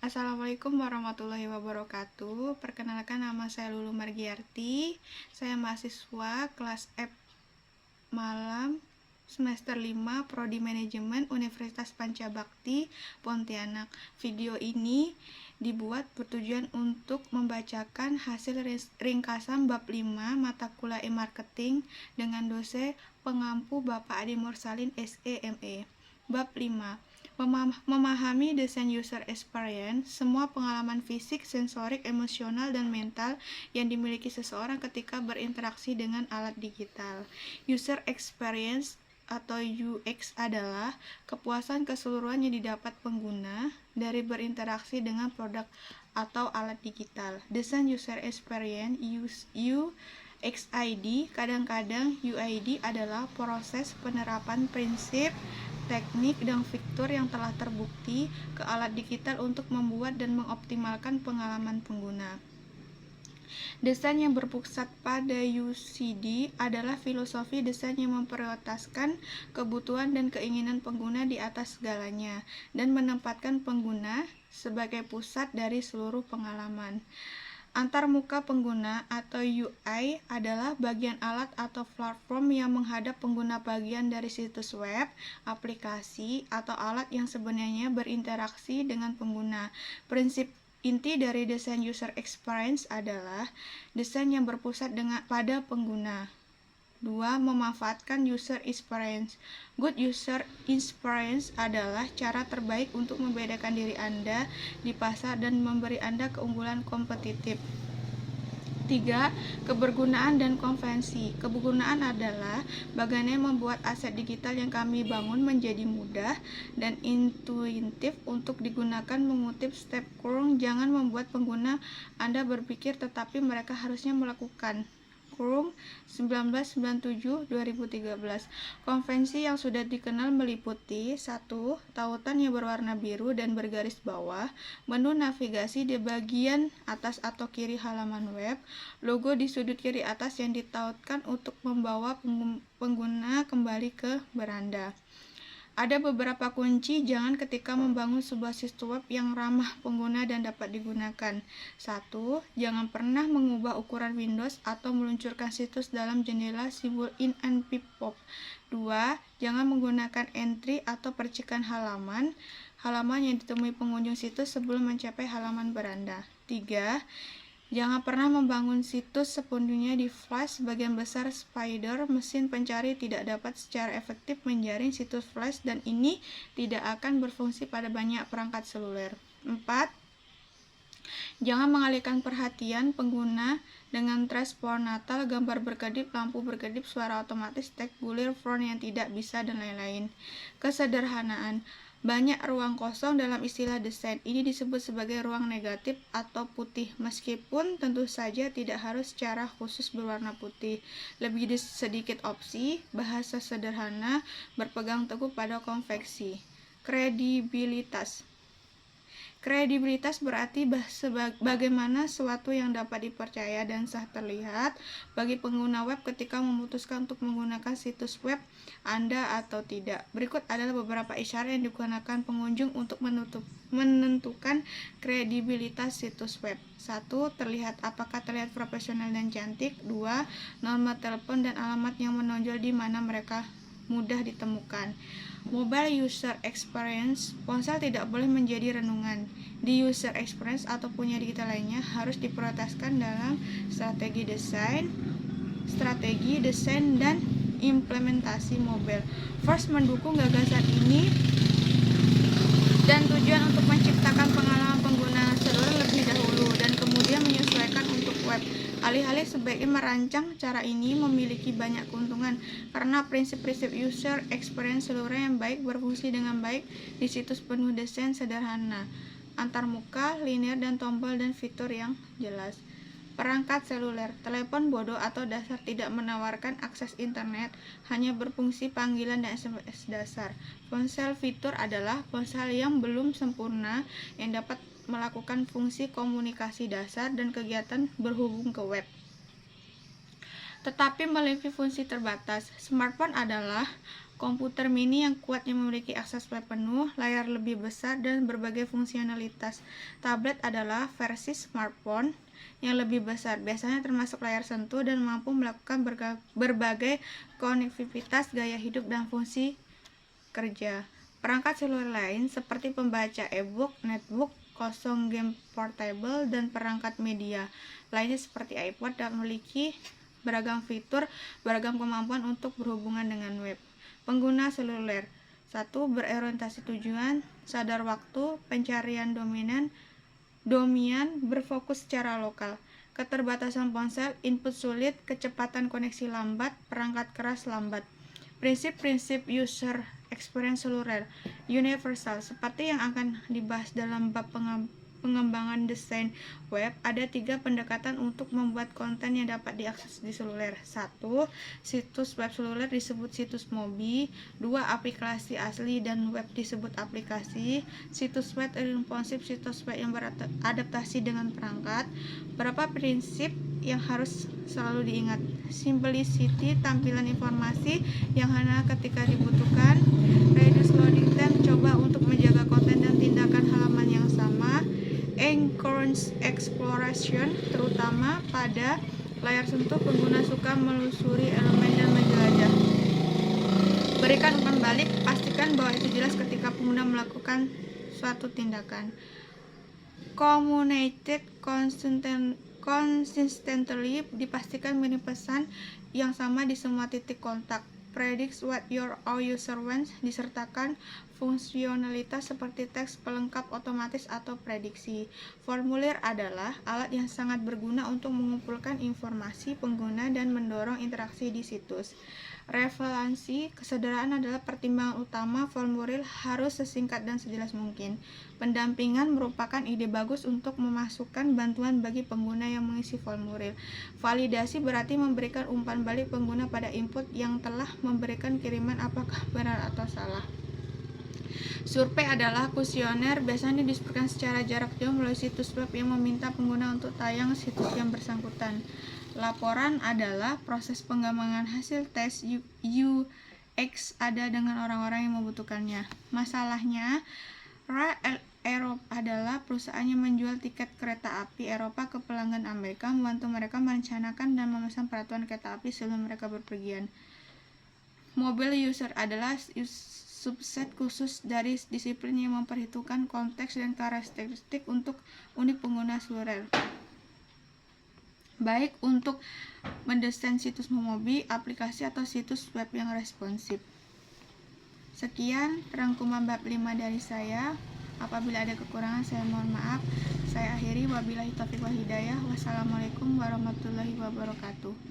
Assalamualaikum warahmatullahi wabarakatuh. Perkenalkan, nama saya Lulu Margiarti. Saya mahasiswa kelas F Malam semester 5 Prodi Manajemen Universitas Pancabakti, Pontianak. Video ini dibuat bertujuan untuk membacakan hasil ringkasan bab 5 mata kuliah e-marketing dengan dosen pengampu Bapak Adi Mursalin SEME. Bab 5. Memahami desain user experience, semua pengalaman fisik, sensorik, emosional, dan mental yang dimiliki seseorang ketika berinteraksi dengan alat digital. User experience atau UX adalah kepuasan keseluruhan yang didapat pengguna dari berinteraksi dengan produk atau alat digital. Desain user experience UXID, kadang-kadang UID, adalah proses penerapan prinsip, teknik, dan fitur yang telah terbukti ke alat digital untuk membuat dan mengoptimalkan pengalaman pengguna. Desain yang berpusat pada UCD adalah filosofi desain yang memprioritaskan kebutuhan dan keinginan pengguna di atas segalanya dan menempatkan pengguna sebagai pusat dari seluruh pengalaman. Antarmuka pengguna atau UI adalah bagian alat atau platform yang menghadap pengguna bagian dari situs web, aplikasi, atau alat yang sebenarnya berinteraksi dengan pengguna. Prinsip inti dari desain user experience adalah desain yang berpusat pada pengguna. 2. Memanfaatkan user experience. Good user experience adalah cara terbaik untuk membedakan diri Anda di pasar dan memberi Anda keunggulan kompetitif. 3. Kebergunaan dan konvensi. Kebergunaan adalah bagaimana membuat aset digital yang kami bangun menjadi mudah dan intuitif untuk digunakan. Mengutip Steve Kurung, jangan membuat pengguna Anda berpikir, tetapi mereka harusnya melakukan. Kurung 1997-2013. Konvensi yang sudah dikenal meliputi 1. Tautan yang berwarna biru dan bergaris bawah, menu navigasi di bagian atas atau kiri halaman web, logo di sudut kiri atas yang ditautkan untuk membawa pengguna kembali ke beranda. Ada beberapa kunci jangan ketika membangun sebuah situs web yang ramah pengguna dan dapat digunakan. 1. Jangan pernah mengubah ukuran Windows atau meluncurkan situs dalam jendela simbol in and pop. 2. Jangan menggunakan entry atau percikan halaman yang ditemui pengunjung situs sebelum mencapai halaman beranda. 3. Jangan pernah membangun situs sepenuhnya di Flash. Sebagian besar spider mesin pencari tidak dapat secara efektif menjaring situs Flash dan ini tidak akan berfungsi pada banyak perangkat seluler. 4. Jangan mengalihkan perhatian pengguna dengan transport natal, gambar berkedip, lampu berkedip, suara otomatis, teks gulir, font yang tidak bisa, dan lain-lain. Kesederhanaan. Banyak ruang kosong dalam istilah desain. Ini disebut sebagai ruang negatif atau putih, meskipun tentu saja tidak harus secara khusus berwarna putih. Lebih sedikit opsi, bahasa sederhana, berpegang teguh pada konveksi. Kredibilitas. Kredibilitas berarti bagaimana sesuatu yang dapat dipercaya dan sah terlihat bagi pengguna web ketika memutuskan untuk menggunakan situs web Anda atau tidak. Berikut adalah beberapa isyarat yang digunakan pengunjung untuk menentukan kredibilitas situs web. 1. Apakah terlihat profesional dan cantik. 2. Nomor telepon dan alamat yang menonjol di mana mereka mudah ditemukan. Mobile user experience. Ponsel tidak boleh menjadi renungan. Di user experience atau punya digital lainnya harus diprioritaskan dalam strategi desain dan implementasi mobile. First, mendukung gagasan ini dan tujuan untuk menciptakan pengalaman pengguna seluler lebih dahulu dan kemudian menyesuaikan untuk web. Alih-alih sebaiknya merancang cara ini memiliki banyak keuntungan karena prinsip-prinsip user experience seluler yang baik berfungsi dengan baik di situs penuh desain sederhana, antarmuka, linear, dan tombol dan fitur yang jelas. Perangkat seluler, telepon bodoh atau dasar tidak menawarkan akses internet, hanya berfungsi panggilan dan SMS dasar. Ponsel fitur adalah ponsel yang belum sempurna yang dapat melakukan fungsi komunikasi dasar dan kegiatan berhubung ke web, tetapi memiliki fungsi terbatas. Smartphone adalah komputer mini yang kuat yang memiliki akses web penuh, layar lebih besar, dan berbagai fungsionalitas. Tablet adalah versi smartphone yang lebih besar, biasanya termasuk layar sentuh dan mampu melakukan berbagai konektivitas, gaya hidup, dan fungsi kerja. Perangkat seluler lain seperti pembaca e-book, netbook, kosong game portable, dan perangkat media lainnya seperti iPod dapat memiliki beragam fitur, beragam kemampuan untuk berhubungan dengan web. Pengguna seluler 1. Berorientasi tujuan, sadar waktu, pencarian domian, berfokus secara lokal. Keterbatasan ponsel, input sulit, kecepatan koneksi lambat, perangkat keras lambat. Prinsip-prinsip user experience seluler universal. Seperti yang akan dibahas dalam bab pengembangan desain web, ada 3 pendekatan untuk membuat konten yang dapat diakses di seluler. 1. Situs web seluler disebut situs MOBI. 2. Aplikasi asli dan web disebut aplikasi. Situs web responsif, situs web yang beradaptasi dengan perangkat. Berapa prinsip yang harus selalu diingat? Simplicity, tampilan informasi yang hanya ketika dibutuhkan. Reduce loading time, coba untuk menjaga konten dan tindakan halaman yang sama. Encourage exploration, terutama pada layar sentuh, pengguna suka melusuri elemen dan menjelajah. Berikan umpan balik, pastikan bahwa itu jelas ketika pengguna melakukan suatu tindakan. Communicate consistently, dipastikan mirip pesan yang sama di semua titik kontak. Predict what your user wants, disertakan fungsionalitas seperti teks pelengkap otomatis atau prediksi. Formulir adalah alat yang sangat berguna untuk mengumpulkan informasi pengguna dan mendorong interaksi di situs. Relevansi, kesederhanaan adalah pertimbangan utama. Formulir harus sesingkat dan sejelas mungkin. Pendampingan merupakan ide bagus untuk memasukkan bantuan bagi pengguna yang mengisi formulir. Validasi berarti memberikan umpan balik pengguna pada input yang telah memberikan kiriman, apakah benar atau salah. Survei adalah kuesioner, biasanya disebarkan secara jarak jauh melalui situs web yang meminta pengguna untuk tayang situs yang bersangkutan. Laporan adalah proses pengembangan hasil tes UX ada dengan orang-orang yang membutuhkannya. Masalahnya, Rail Europe adalah perusahaan yang menjual tiket kereta api Eropa ke pelanggan Amerika, membantu mereka merencanakan dan memesan peraturan kereta api sebelum mereka berpergian. Mobile user adalah subset khusus dari disiplin yang memperhitungkan konteks dan karakteristik untuk unik pengguna seluler, baik untuk mendesain situs MOBI, aplikasi, atau situs web yang responsif. Sekian rangkuman bab 5 dari saya. Apabila ada kekurangan, saya mohon maaf. Saya akhiri, wabillahi taufiq wal hidayah. Wassalamualaikum warahmatullahi wabarakatuh.